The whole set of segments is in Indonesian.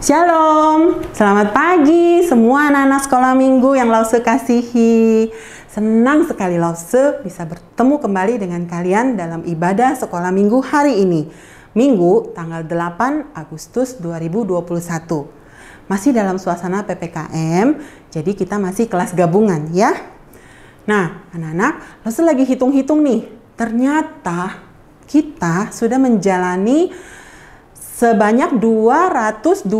Shalom, selamat pagi semua anak-anak sekolah minggu yang Lause kasihi. Senang sekali Lause bisa bertemu kembali dengan kalian dalam ibadah sekolah minggu hari ini. Minggu tanggal 8 Agustus 2021. Masih dalam suasana PPKM, jadi kita masih kelas gabungan ya. Nah, anak-anak, Lause lagi hitung-hitung nih. Ternyata kita sudah menjalani sebanyak 220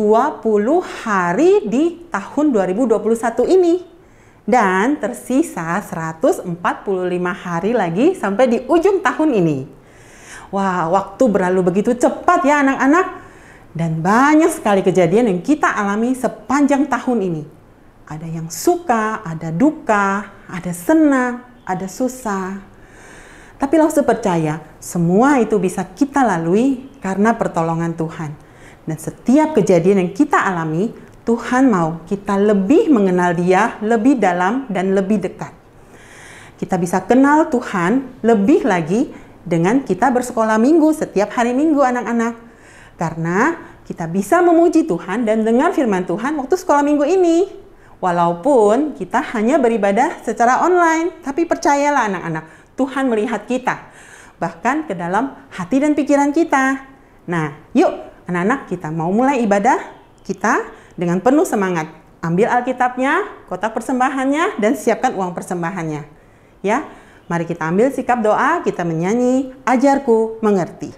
hari di tahun 2021 ini. Dan tersisa 145 hari lagi sampai di ujung tahun ini. Wah, waktu berlalu begitu cepat ya anak-anak. Dan banyak sekali kejadian yang kita alami sepanjang tahun ini. Ada yang suka, ada duka, ada senang, ada susah. Tapi Lause percaya, semua itu bisa kita lalui karena pertolongan Tuhan. Dan setiap kejadian yang kita alami, Tuhan mau kita lebih mengenal Dia, lebih dalam dan lebih dekat. Kita bisa kenal Tuhan lebih lagi dengan kita bersekolah minggu setiap hari Minggu anak-anak. Karena kita bisa memuji Tuhan dan dengar firman Tuhan waktu sekolah minggu ini. Walaupun kita hanya beribadah secara online, tapi percayalah anak-anak, Tuhan melihat kita, bahkan ke dalam hati dan pikiran kita. Nah, yuk anak-anak, kita mau mulai ibadah kita dengan penuh semangat. Ambil Alkitabnya, kotak persembahannya, dan siapkan uang persembahannya. Ya, mari kita ambil sikap doa, kita menyanyi, Ajarku Mengerti.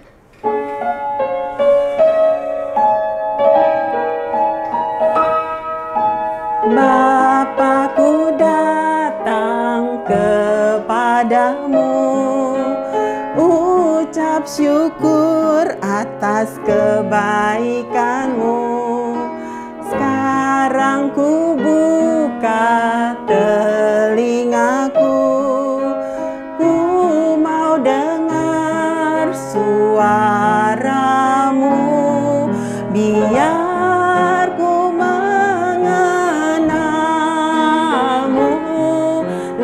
Bapakku datang kepadamu, ucap syukur atas kebaikanmu. Sekarang ku buka telingaku, ku mau dengar suaramu, biar ku mengenalmu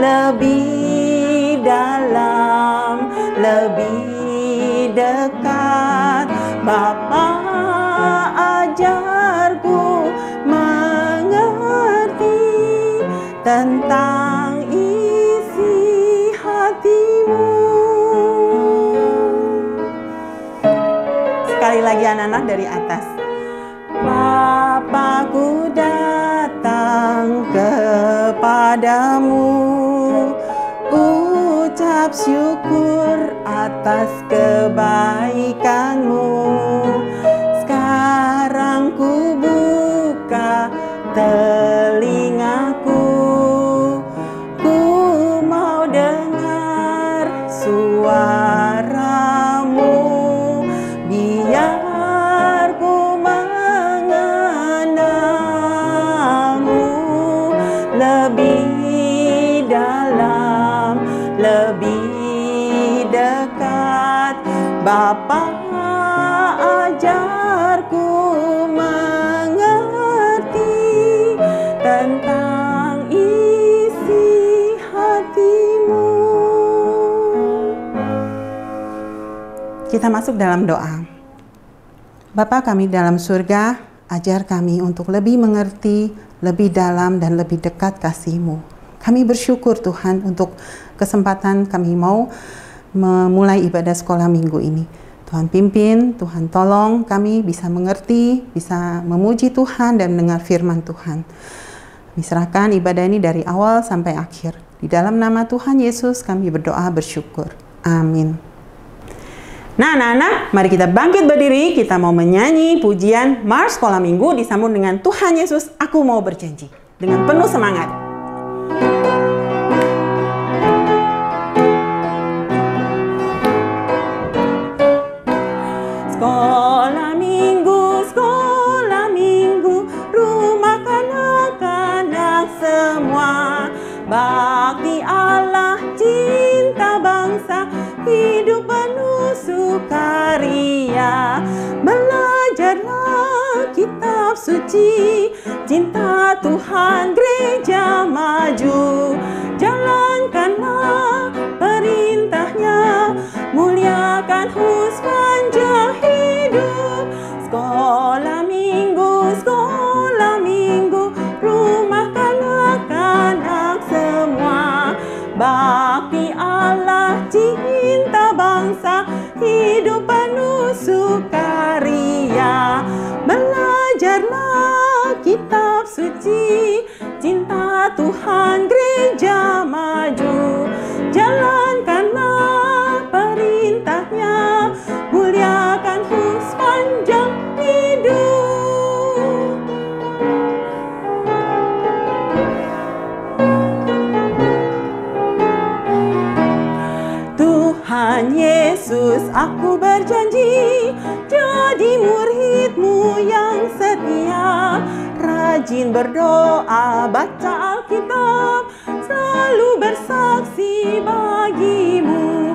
lebih dalam, lebih dekat. Bapa, ajarku mengerti tentang isi hatimu. Sekali lagi anak-anak dari atas. Bapakku datang kepadamu, ucap syukur atas kebaikanmu. Sekarang ku buka telingaku, ku mau dengar suaramu, biar ku mengenalmu lebih dalam, lebih dekat. Bapa, ajarku mengerti tentang isi hatimu. Kita masuk dalam doa. Bapa kami dalam surga, ajar kami untuk lebih mengerti, lebih dalam dan lebih dekat kasih-Mu. Kami bersyukur Tuhan untuk kesempatan kami mau memulai ibadah sekolah minggu ini. Tuhan pimpin, Tuhan tolong kami bisa mengerti, bisa memuji Tuhan dan mendengar firman Tuhan. Kami serahkan ibadah ini dari awal sampai akhir. Di dalam nama Tuhan Yesus kami berdoa bersyukur. Amin. Nah anak-anak, mari kita bangkit berdiri, kita mau menyanyi pujian Mars Sekolah Minggu disambung dengan Tuhan Yesus, aku mau berjanji. Dengan penuh semangat. Sekolah minggu, rumah kanak-kanak semua. Bakti Allah, cinta bangsa, hidup penuh sukaria. Belajarlah kitab suci, cinta Tuhan gereja maju. Jalankanlah perintahnya, muliakan husband hidup. Sekolah minggu, sekolah Tuhan gereja maju, jalankanlah perintahnya, muliakan sepanjang hidup. Tuhan Yesus, aku berjanji jadi murid-Mu yang setia, rajin berdoa, baca Alkitab, selalu bersaksi bagi-Mu.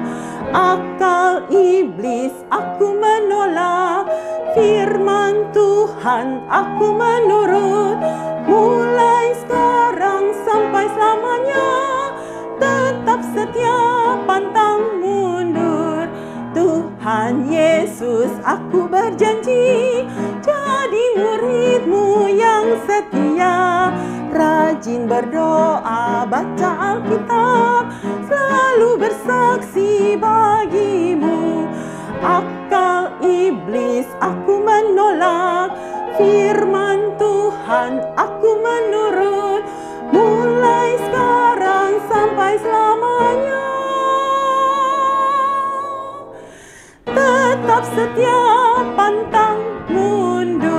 Akal iblis aku menolak, firman Tuhan aku menurut, mulai sekarang sampai selamanya, tetap setia pantang mundur. Tuhan Yesus, aku berjanji jadi murid-Mu yang setia, rajin berdoa, baca Alkitab, selalu bersaksi bagi-Mu. Akal iblis aku menolak, firman Tuhan aku menurut, mulai sekarang sampai selamanya, tetap setia pantang mundur.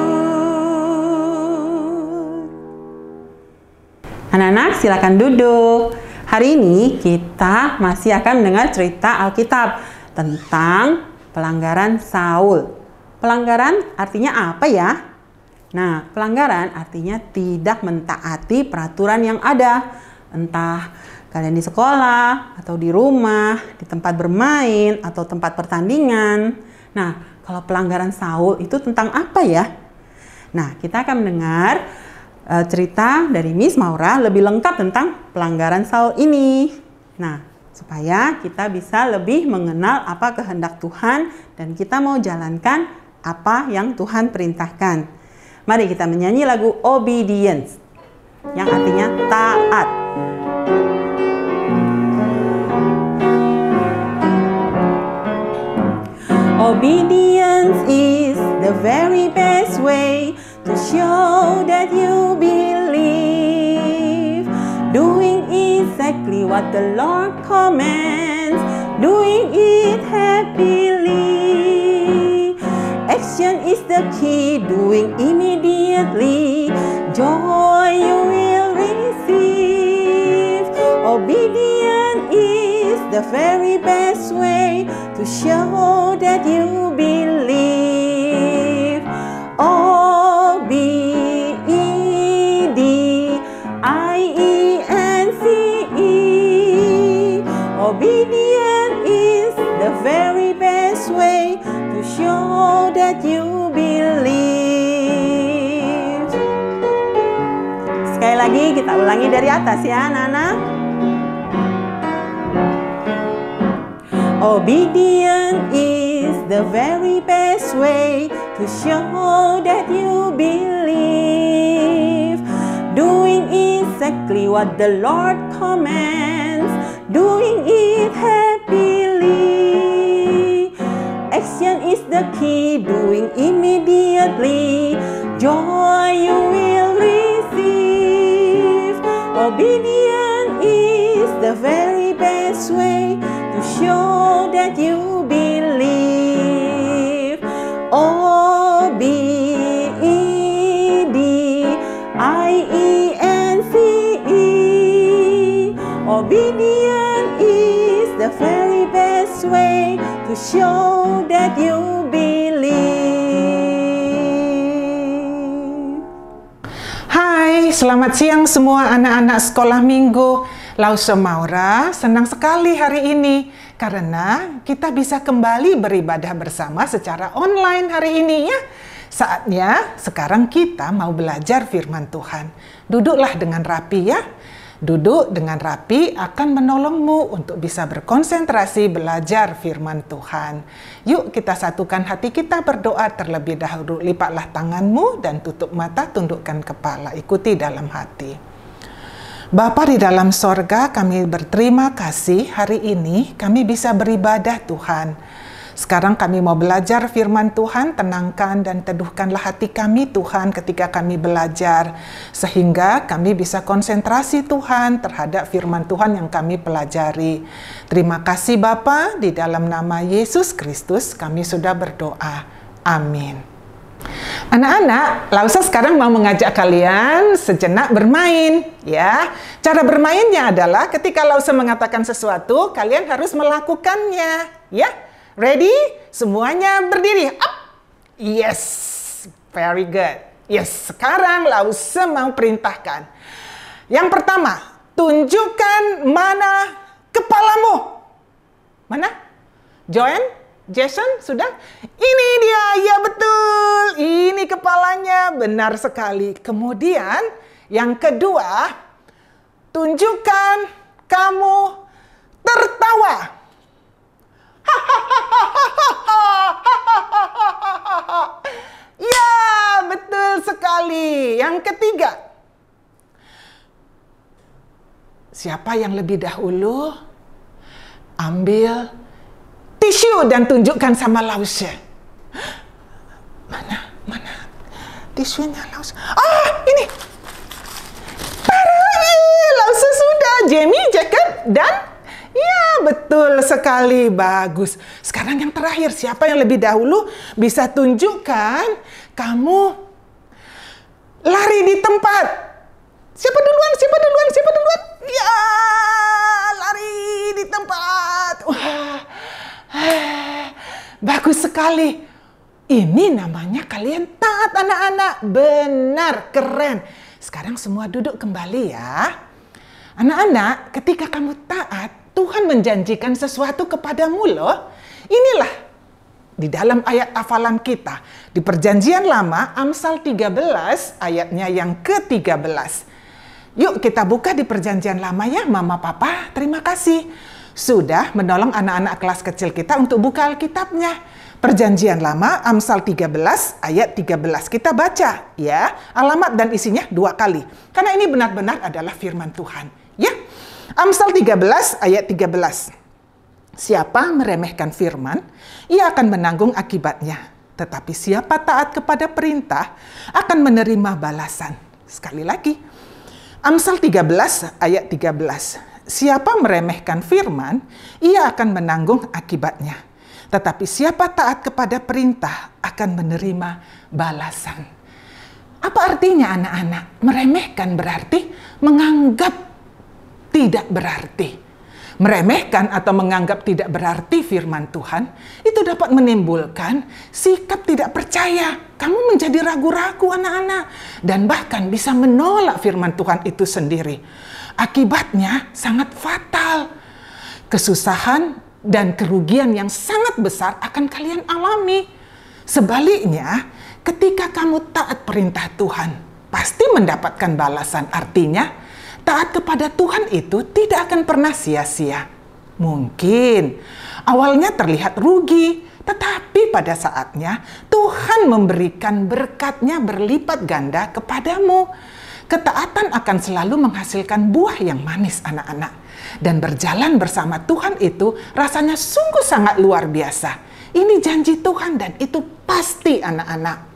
Anak-anak silakan duduk. Hari ini kita masih akan mendengar cerita Alkitab tentang pelanggaran Saul. Pelanggaran artinya apa ya? Nah, pelanggaran artinya tidak mentaati peraturan yang ada. Entah kalian di sekolah, atau di rumah, di tempat bermain, atau tempat pertandingan. Nah, kalau pelanggaran Saul itu tentang apa ya? Nah, kita akan mendengar cerita dari Miss Maura lebih lengkap tentang pelanggaran Saul ini. Nah, supaya kita bisa lebih mengenal apa kehendak Tuhan dan kita mau jalankan apa yang Tuhan perintahkan. Mari kita menyanyi lagu Obedience yang artinya taat. Obedience is the very best way to show that you believe. Doing exactly what the Lord commands, doing it happily. Action is the key, doing immediately. Joy you will receive. Obedience is the very best way to show that you believe. O-B-E-D-I-E-N-C-E. Obedience is the very best way to show that you believe. Sekali lagi kita ulangi dari atas ya anak-anak. Obedience is the very best way to show that you believe. Doing exactly what the Lord commands, doing it happily. Action is the key, doing immediately. Joy you will receive. Obedience is the very best way to show that you believe. O-B-E-D-I-E-N-C-E. Obedience is the very best way to show that you believe. Hai, selamat siang semua anak-anak sekolah minggu. Lause Maura senang sekali hari ini karena kita bisa kembali beribadah bersama secara online hari ini ya. Saatnya sekarang kita mau belajar firman Tuhan. Duduklah dengan rapi ya. Duduk dengan rapi akan menolongmu untuk bisa berkonsentrasi belajar firman Tuhan. Yuk kita satukan hati kita berdoa terlebih dahulu. Lipatlah tanganmu dan tutup mata, tundukkan kepala. Ikuti dalam hati. Bapa di dalam sorga, kami berterima kasih hari ini kami bisa beribadah Tuhan. Sekarang kami mau belajar firman Tuhan, tenangkan dan teduhkanlah hati kami Tuhan ketika kami belajar, sehingga kami bisa konsentrasi Tuhan terhadap firman Tuhan yang kami pelajari. Terima kasih Bapa, di dalam nama Yesus Kristus kami sudah berdoa. Amin. Anak-anak, Lausa sekarang mau mengajak kalian sejenak bermain, ya. Cara bermainnya adalah ketika Lausa mengatakan sesuatu, kalian harus melakukannya, ya. Ready? Semuanya berdiri. Up. Yes. Very good. Yes, sekarang Lausa mau perintahkan. Yang pertama, tunjukkan mana kepalamu. Mana? Joanne? Jason? Sudah? Ini dia. Ya betul. Ini kepalanya. Benar sekali. Kemudian, yang kedua, tunjukkan kamu tertawa. Ya, betul sekali. Yang ketiga, siapa yang lebih dahulu ambil tisu dan tunjukkan sama Lausa? Mana tisunya Lausa? Ini. Lausa sudah. Jamie, Jacob, dan ya, betul sekali. Bagus. Sekarang yang terakhir, siapa yang lebih dahulu bisa tunjukkan kamu lari di tempat? Siapa duluan? Ya, lari di tempat. Wah, bagus sekali. Ini namanya kalian taat anak-anak. Benar, keren. Sekarang semua duduk kembali ya. Anak-anak, ketika kamu taat, Tuhan menjanjikan sesuatu kepadamu loh. Inilah di dalam ayat hafalan kita. Di Perjanjian Lama, Amsal 13, ayatnya yang ke-13. Yuk kita buka di Perjanjian Lama ya, Mama Papa. Terima kasih sudah menolong anak-anak kelas kecil kita untuk buka Alkitabnya. Perjanjian Lama, Amsal 13, ayat 13. Kita baca ya, alamat dan isinya 2 kali. Karena ini benar-benar adalah firman Tuhan. Ya, Amsal 13 ayat 13. Siapa meremehkan firman, ia akan menanggung akibatnya. Tetapi siapa taat kepada perintah akan menerima balasan. Sekali lagi. Amsal 13 ayat 13. Siapa meremehkan firman, ia akan menanggung akibatnya. Tetapi siapa taat kepada perintah akan menerima balasan. Apa artinya anak-anak? Meremehkan berarti menganggap tidak berarti. Meremehkan atau menganggap tidak berarti firman Tuhan, itu dapat menimbulkan sikap tidak percaya. Kamu menjadi ragu-ragu anak-anak. Dan bahkan bisa menolak firman Tuhan itu sendiri. Akibatnya sangat fatal. Kesusahan dan kerugian yang sangat besar akan kalian alami. Sebaliknya, ketika kamu taat perintah Tuhan, pasti mendapatkan balasan. Artinya, taat kepada Tuhan itu tidak akan pernah sia-sia. Mungkin awalnya terlihat rugi, tetapi pada saatnya Tuhan memberikan berkat-Nya berlipat ganda kepadamu. Ketaatan akan selalu menghasilkan buah yang manis anak-anak. Dan berjalan bersama Tuhan itu rasanya sungguh sangat luar biasa. Ini janji Tuhan dan itu pasti anak-anak.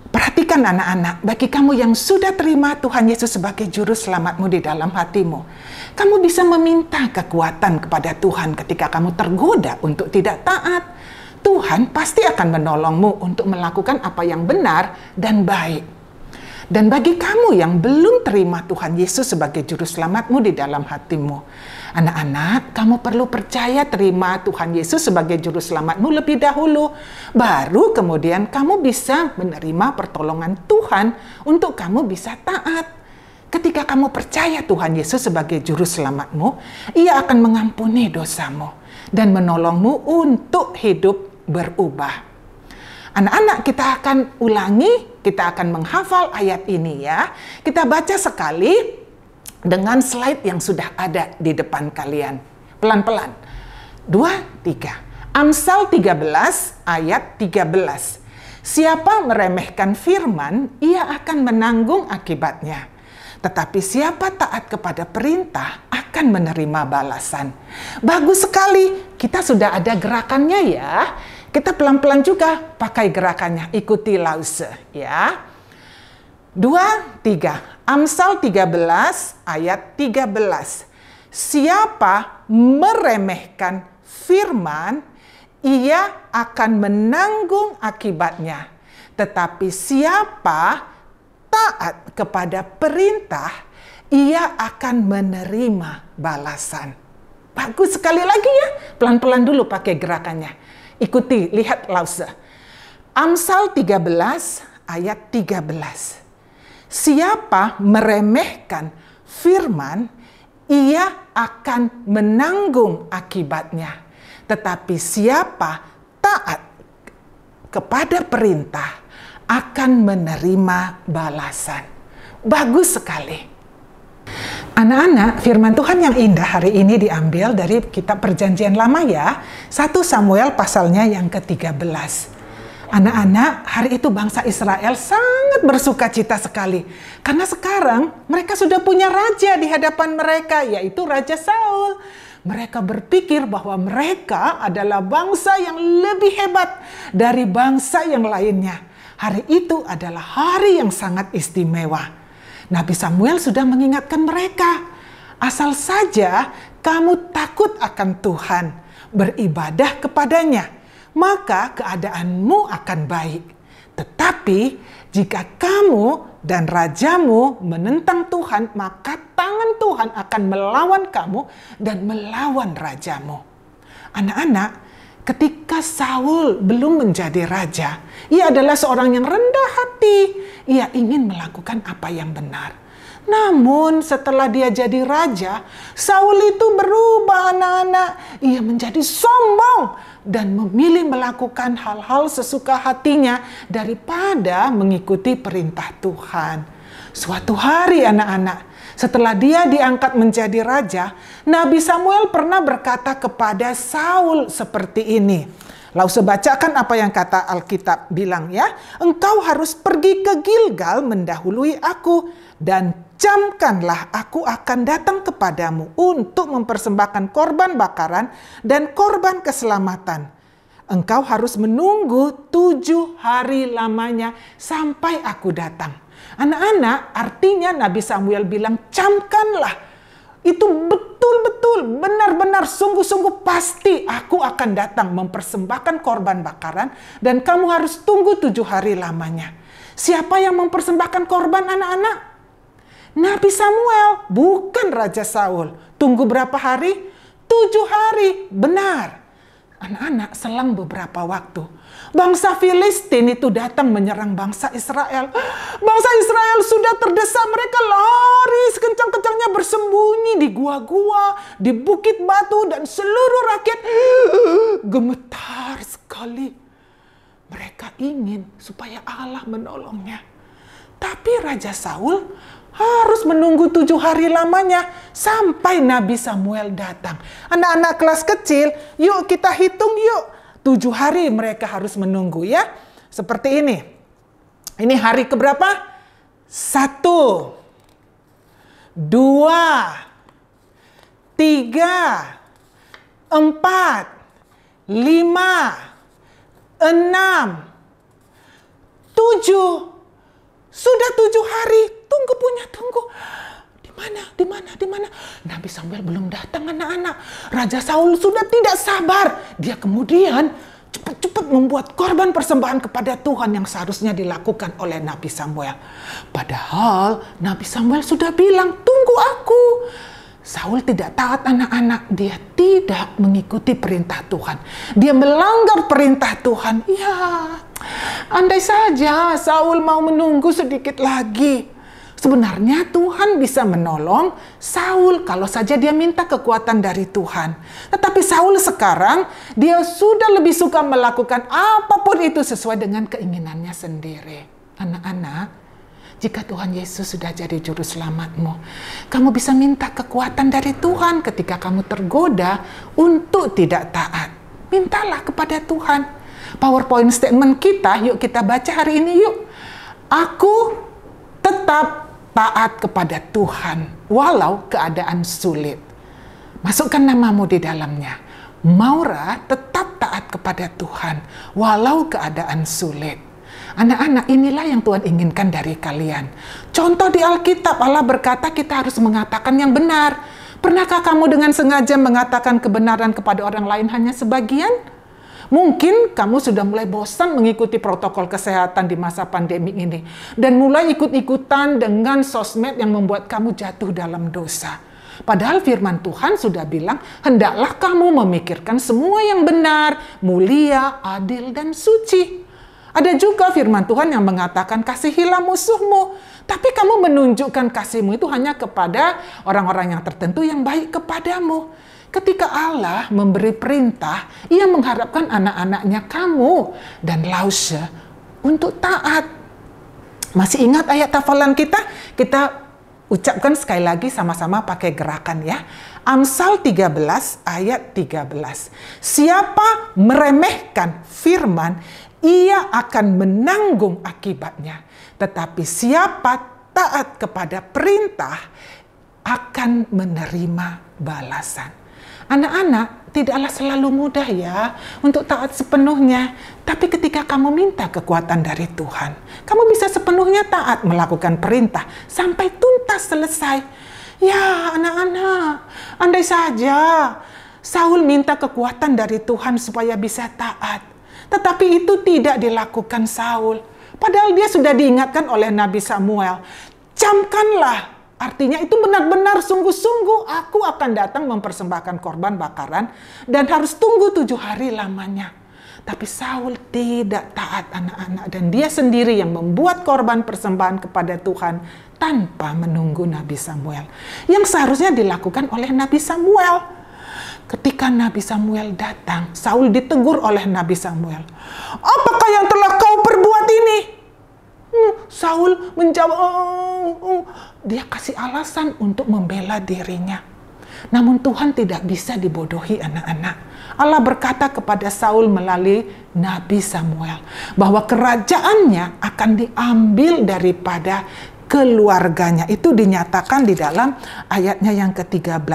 Perhatikan anak-anak, bagi kamu yang sudah terima Tuhan Yesus sebagai juru selamatmu di dalam hatimu, kamu bisa meminta kekuatan kepada Tuhan ketika kamu tergoda untuk tidak taat. Tuhan pasti akan menolongmu untuk melakukan apa yang benar dan baik. Dan bagi kamu yang belum terima Tuhan Yesus sebagai juru selamatmu di dalam hatimu, anak-anak, kamu perlu percaya terima Tuhan Yesus sebagai juru selamatmu lebih dahulu. Baru kemudian kamu bisa menerima pertolongan Tuhan untuk kamu bisa taat. Ketika kamu percaya Tuhan Yesus sebagai juru selamatmu, Ia akan mengampuni dosamu dan menolongmu untuk hidup berubah. Anak-anak, kita akan ulangi, kita akan menghafal ayat ini ya. Kita baca sekali dengan slide yang sudah ada di depan kalian. Pelan-pelan. 2, 3. Amsal 13 ayat 13. Siapa meremehkan firman, ia akan menanggung akibatnya. Tetapi siapa taat kepada perintah akan menerima balasan. Bagus sekali, kita sudah ada gerakannya ya. Kita pelan-pelan juga pakai gerakannya. Ikuti Lause ya. 2, 3. Amsal 13 ayat 13. Siapa meremehkan firman, ia akan menanggung akibatnya. Tetapi siapa taat kepada perintah, ia akan menerima balasan. Bagus sekali lagi ya. Pelan-pelan dulu pakai gerakannya. Ikuti, lihat Lause. Amsal 13 ayat 13. Siapa meremehkan firman, ia akan menanggung akibatnya. Tetapi siapa taat kepada perintah akan menerima balasan. Bagus sekali. Anak-anak, firman Tuhan yang indah hari ini diambil dari kitab Perjanjian Lama ya. 1 Samuel pasalnya yang ke-13. Anak-anak, hari itu bangsa Israel sangat bersuka cita sekali. Karena sekarang mereka sudah punya raja di hadapan mereka, yaitu Raja Saul. Mereka berpikir bahwa mereka adalah bangsa yang lebih hebat dari bangsa yang lainnya. Hari itu adalah hari yang sangat istimewa. Nabi Samuel sudah mengingatkan mereka, asal saja kamu takut akan Tuhan, beribadah kepadanya, maka keadaanmu akan baik. Tetapi jika kamu dan rajamu menentang Tuhan, maka tangan Tuhan akan melawan kamu dan melawan rajamu. Anak-anak, ketika Saul belum menjadi raja, ia adalah seorang yang rendah hati. Ia ingin melakukan apa yang benar. Namun setelah dia jadi raja, Saul itu berubah anak-anak. Ia menjadi sombong dan memilih melakukan hal-hal sesuka hatinya daripada mengikuti perintah Tuhan. Suatu hari anak-anak, setelah dia diangkat menjadi raja, Nabi Samuel pernah berkata kepada Saul seperti ini. Lause bacakan apa yang kata Alkitab bilang ya. Engkau harus pergi ke Gilgal mendahului aku, dan camkanlah aku akan datang kepadamu untuk mempersembahkan korban bakaran dan korban keselamatan. Engkau harus menunggu 7 hari lamanya sampai aku datang. Anak-anak, artinya Nabi Samuel bilang camkanlah. Itu betul-betul, benar-benar, sungguh-sungguh pasti aku akan datang mempersembahkan korban bakaran dan kamu harus tunggu 7 hari lamanya. Siapa yang mempersembahkan korban anak-anak? Nabi Samuel, bukan Raja Saul. Tunggu berapa hari? 7 hari, benar. Anak-anak, selang beberapa waktu, bangsa Filistin itu datang menyerang bangsa Israel. Bangsa Israel sudah terdesak, mereka lari sekencang-kencangnya bersembunyi di gua-gua, di bukit batu, dan seluruh rakyat gemetar sekali. Mereka ingin supaya Allah menolongnya. Tapi Raja Saul harus menunggu 7 hari lamanya sampai Nabi Samuel datang. Anak-anak kelas kecil, yuk kita hitung yuk. 7 hari mereka harus menunggu ya. Seperti ini. Ini hari keberapa? 1, 2, 3, 4, 5, 6, 7. Sudah 7 hari, tunggu. Di mana? Nabi Samuel belum datang anak-anak. Raja Saul sudah tidak sabar. Dia kemudian cepat-cepat membuat korban persembahan kepada Tuhan yang seharusnya dilakukan oleh Nabi Samuel. Padahal Nabi Samuel sudah bilang, tunggu aku. Saul tidak taat anak-anak. Dia tidak mengikuti perintah Tuhan. Dia melanggar perintah Tuhan. Ya, andai saja Saul mau menunggu sedikit lagi. Sebenarnya Tuhan bisa menolong Saul kalau saja dia minta kekuatan dari Tuhan. Tetapi Saul sekarang dia sudah lebih suka melakukan apapun itu sesuai dengan keinginannya sendiri. Anak-anak, jika Tuhan Yesus sudah jadi juru selamatmu, kamu bisa minta kekuatan dari Tuhan ketika kamu tergoda untuk tidak taat. Mintalah kepada Tuhan. PowerPoint statement kita, yuk kita baca hari ini yuk. Aku tetap taat kepada Tuhan walau keadaan sulit. Masukkan namamu di dalamnya. Maura tetap taat kepada Tuhan walau keadaan sulit. Anak-anak, inilah yang Tuhan inginkan dari kalian. Contoh di Alkitab, Allah berkata kita harus mengatakan yang benar. Pernahkah kamu dengan sengaja mengatakan kebenaran kepada orang lain hanya sebagian? Mungkin kamu sudah mulai bosan mengikuti protokol kesehatan di masa pandemi ini dan mulai ikut-ikutan dengan sosmed yang membuat kamu jatuh dalam dosa. Padahal firman Tuhan sudah bilang, hendaklah kamu memikirkan semua yang benar, mulia, adil, dan suci. Ada juga firman Tuhan yang mengatakan, kasihilah musuhmu. Tapi kamu menunjukkan kasihmu itu hanya kepada orang-orang yang tertentu yang baik kepadamu. Ketika Allah memberi perintah, Ia mengharapkan anak-anaknya kamu dan Lause untuk taat. Masih ingat ayat hafalan kita? Kita ucapkan sekali lagi sama-sama pakai gerakan ya. Amsal 13 ayat 13. Siapa meremehkan firman, ia akan menanggung akibatnya. Tetapi siapa taat kepada perintah akan menerima balasan. Anak-anak, tidaklah selalu mudah ya untuk taat sepenuhnya. Tapi ketika kamu minta kekuatan dari Tuhan, kamu bisa sepenuhnya taat melakukan perintah sampai tuntas selesai. Ya anak-anak, andai saja Saul minta kekuatan dari Tuhan supaya bisa taat. Tetapi itu tidak dilakukan Saul. Padahal dia sudah diingatkan oleh Nabi Samuel. Camkanlah. Artinya itu benar-benar sungguh-sungguh aku akan datang mempersembahkan korban bakaran dan harus tunggu 7 hari lamanya. Tapi Saul tidak taat anak-anak dan dia sendiri yang membuat korban persembahan kepada Tuhan tanpa menunggu Nabi Samuel. Yang seharusnya dilakukan oleh Nabi Samuel. Ketika Nabi Samuel datang, Saul ditegur oleh Nabi Samuel. Apakah yang telah kau perbuat ini? Saul menjawab, dia kasih alasan untuk membela dirinya. Namun Tuhan tidak bisa dibodohi anak-anak. Allah berkata kepada Saul melalui Nabi Samuel bahwa kerajaannya akan diambil daripada keluarganya. Itu dinyatakan di dalam ayatnya yang ke-13.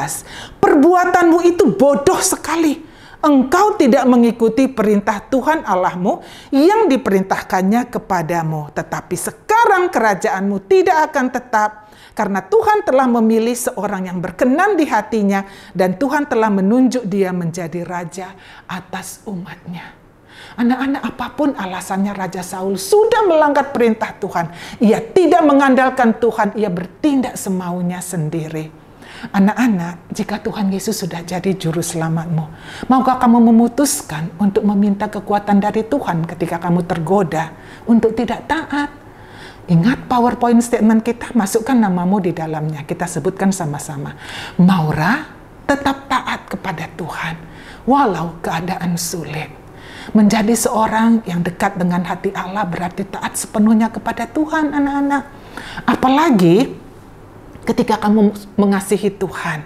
Perbuatanmu itu bodoh sekali. Engkau tidak mengikuti perintah Tuhan Allahmu yang diperintahkannya kepadamu. Tetapi sekarang kerajaanmu tidak akan tetap, karena Tuhan telah memilih seorang yang berkenan di hatinya, dan Tuhan telah menunjuk dia menjadi raja atas umatnya. Anak-anak, apapun alasannya Raja Saul sudah melanggar perintah Tuhan. Ia tidak mengandalkan Tuhan, ia bertindak semaunya sendiri. Anak-anak, jika Tuhan Yesus sudah jadi juru selamatmu, maukah kamu memutuskan untuk meminta kekuatan dari Tuhan ketika kamu tergoda untuk tidak taat? Ingat PowerPoint statement kita, masukkan namamu di dalamnya. Kita sebutkan sama-sama. Maura tetap taat kepada Tuhan, walau keadaan sulit. Menjadi seorang yang dekat dengan hati Allah berarti taat sepenuhnya kepada Tuhan, anak-anak. Apalagi ketika kamu mengasihi Tuhan,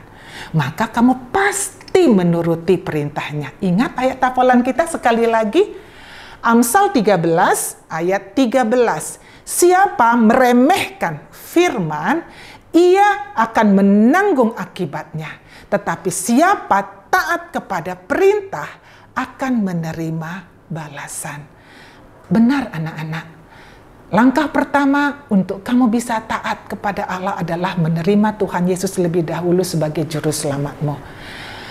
maka kamu pasti menuruti perintahnya. Ingat ayat hafalan kita sekali lagi. Amsal 13 ayat 13. Siapa meremehkan firman, ia akan menanggung akibatnya. Tetapi siapa taat kepada perintah akan menerima balasan. Benar anak-anak. Langkah pertama untuk kamu bisa taat kepada Allah adalah menerima Tuhan Yesus lebih dahulu sebagai juru selamatmu.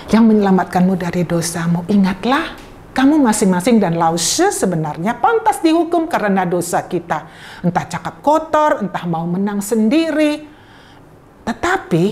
Yang menyelamatkanmu dari dosamu. Ingatlah, kamu masing-masing dan Lause sebenarnya pantas dihukum karena dosa kita. Entah cakap kotor, entah mau menang sendiri. Tetapi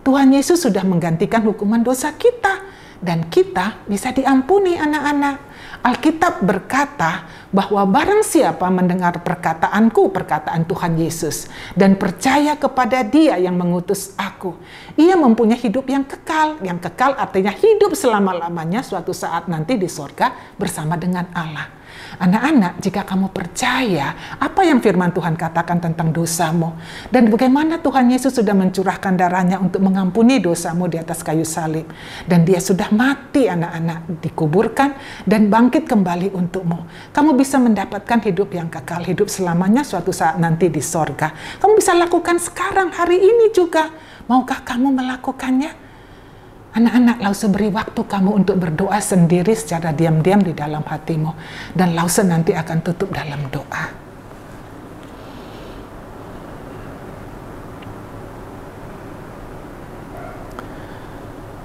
Tuhan Yesus sudah menggantikan hukuman dosa kita. Dan kita bisa diampuni anak-anak. Alkitab berkata bahwa barang siapa mendengar perkataanku, perkataan Tuhan Yesus, dan percaya kepada Dia yang mengutus aku, ia mempunyai hidup yang kekal. Yang kekal artinya hidup selama-lamanya suatu saat nanti di sorga bersama dengan Allah. Anak-anak, jika kamu percaya apa yang firman Tuhan katakan tentang dosamu, dan bagaimana Tuhan Yesus sudah mencurahkan darahnya untuk mengampuni dosamu di atas kayu salib, dan dia sudah mati anak-anak, dikuburkan dan bangkit kembali untukmu, kamu bisa mendapatkan hidup yang kekal, hidup selamanya suatu saat nanti di sorga. Kamu bisa lakukan sekarang, hari ini juga. Maukah kamu melakukannya? Anak-anak, Lause beri waktu kamu untuk berdoa sendiri secara diam-diam di dalam hatimu. Dan Lause nanti akan tutup dalam doa.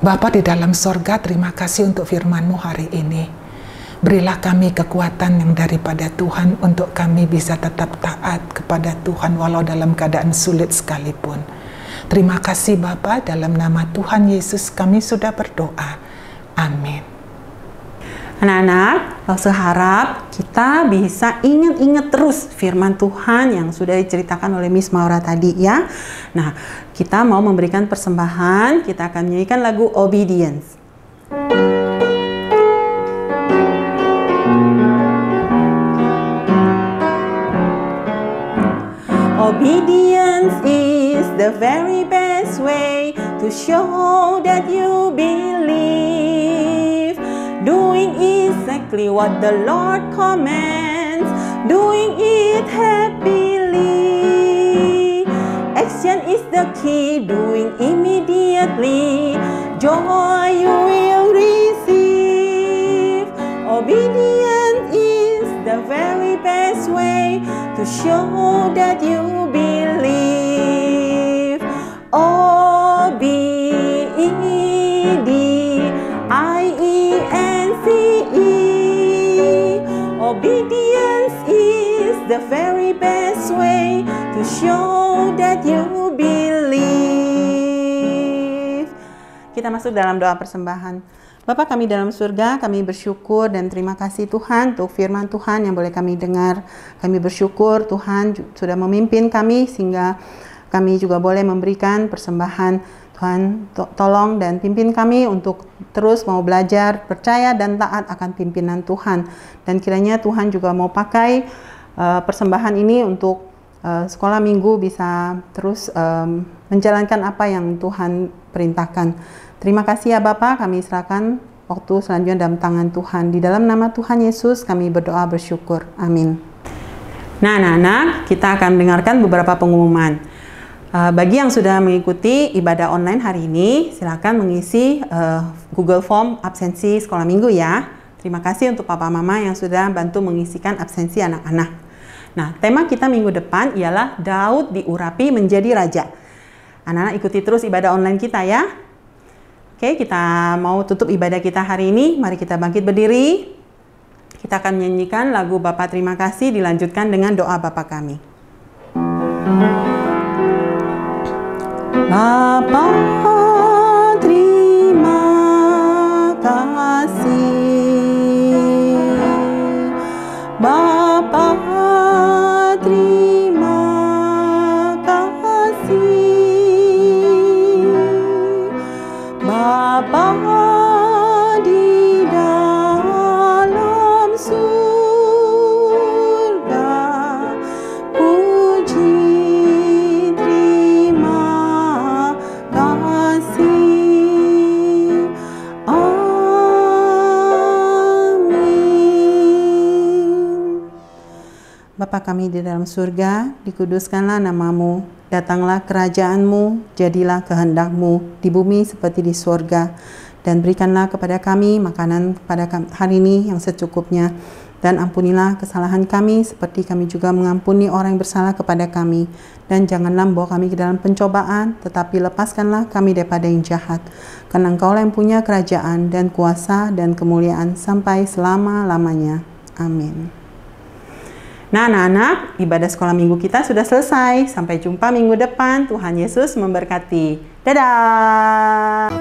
Bapa di dalam sorga, terima kasih untuk firman-Mu hari ini. Berilah kami kekuatan yang daripada Tuhan untuk kami bisa tetap taat kepada Tuhan walau dalam keadaan sulit sekalipun. Terima kasih Bapa, dalam nama Tuhan Yesus kami sudah berdoa. Amin. Anak-anak, Lause harap kita bisa ingat-ingat terus firman Tuhan yang sudah diceritakan oleh Miss Maura tadi ya. Nah, kita mau memberikan persembahan, kita akan menyanyikan lagu Obedience. Obedience is the very best way to show that you believe. Doing exactly what the Lord commands, doing it happily. Action is the key, doing immediately. Joy you will receive. Obedience is the very best way to show that you believe. O-B-E-D-I-E-N-C-E. Obedience is the very best way to show that you believe. Kita masuk dalam doa persembahan. Bapa kami dalam surga, kami bersyukur dan terima kasih Tuhan untuk firman Tuhan yang boleh kami dengar. Kami bersyukur Tuhan sudah memimpin kami sehingga kami juga boleh memberikan persembahan. Tuhan tolong dan pimpin kami untuk terus mau belajar, percaya dan taat akan pimpinan Tuhan. Dan kiranya Tuhan juga mau pakai persembahan ini untuk sekolah minggu bisa terus menjalankan apa yang Tuhan perintahkan. Terima kasih ya Bapak, kami serahkan waktu selanjutnya dalam tangan Tuhan. Di dalam nama Tuhan Yesus kami berdoa bersyukur. Amin. Nah anak-anak, kita akan mendengarkan beberapa pengumuman. Bagi yang sudah mengikuti ibadah online hari ini, silakan mengisi Google Form absensi sekolah minggu ya. Terima kasih untuk Papa Mama yang sudah bantu mengisikan absensi anak-anak. Nah, tema kita minggu depan ialah Daud diurapi menjadi raja. Anak-anak ikuti terus ibadah online kita ya. Oke, kita mau tutup ibadah kita hari ini. Mari kita bangkit berdiri. Kita akan menyanyikan lagu Bapa Terima Kasih dilanjutkan dengan doa Bapa kami. Bapa terima kasih. Bapa terima kasih. Bapa di dalam surga, puji terima kasih. Amin. Bapa kami di dalam surga, dikuduskanlah namamu. Datanglah kerajaan-Mu, jadilah kehendak-Mu di bumi seperti di surga. Dan berikanlah kepada kami makanan pada hari ini yang secukupnya. Dan ampunilah kesalahan kami seperti kami juga mengampuni orang yang bersalah kepada kami. Dan janganlah membawa kami ke dalam pencobaan, tetapi lepaskanlah kami daripada yang jahat. Karena Engkaulah yang punya kerajaan dan kuasa dan kemuliaan sampai selama-lamanya. Amin. Nah anak-anak, ibadah sekolah minggu kita sudah selesai. Sampai jumpa minggu depan. Tuhan Yesus memberkati. Dadah!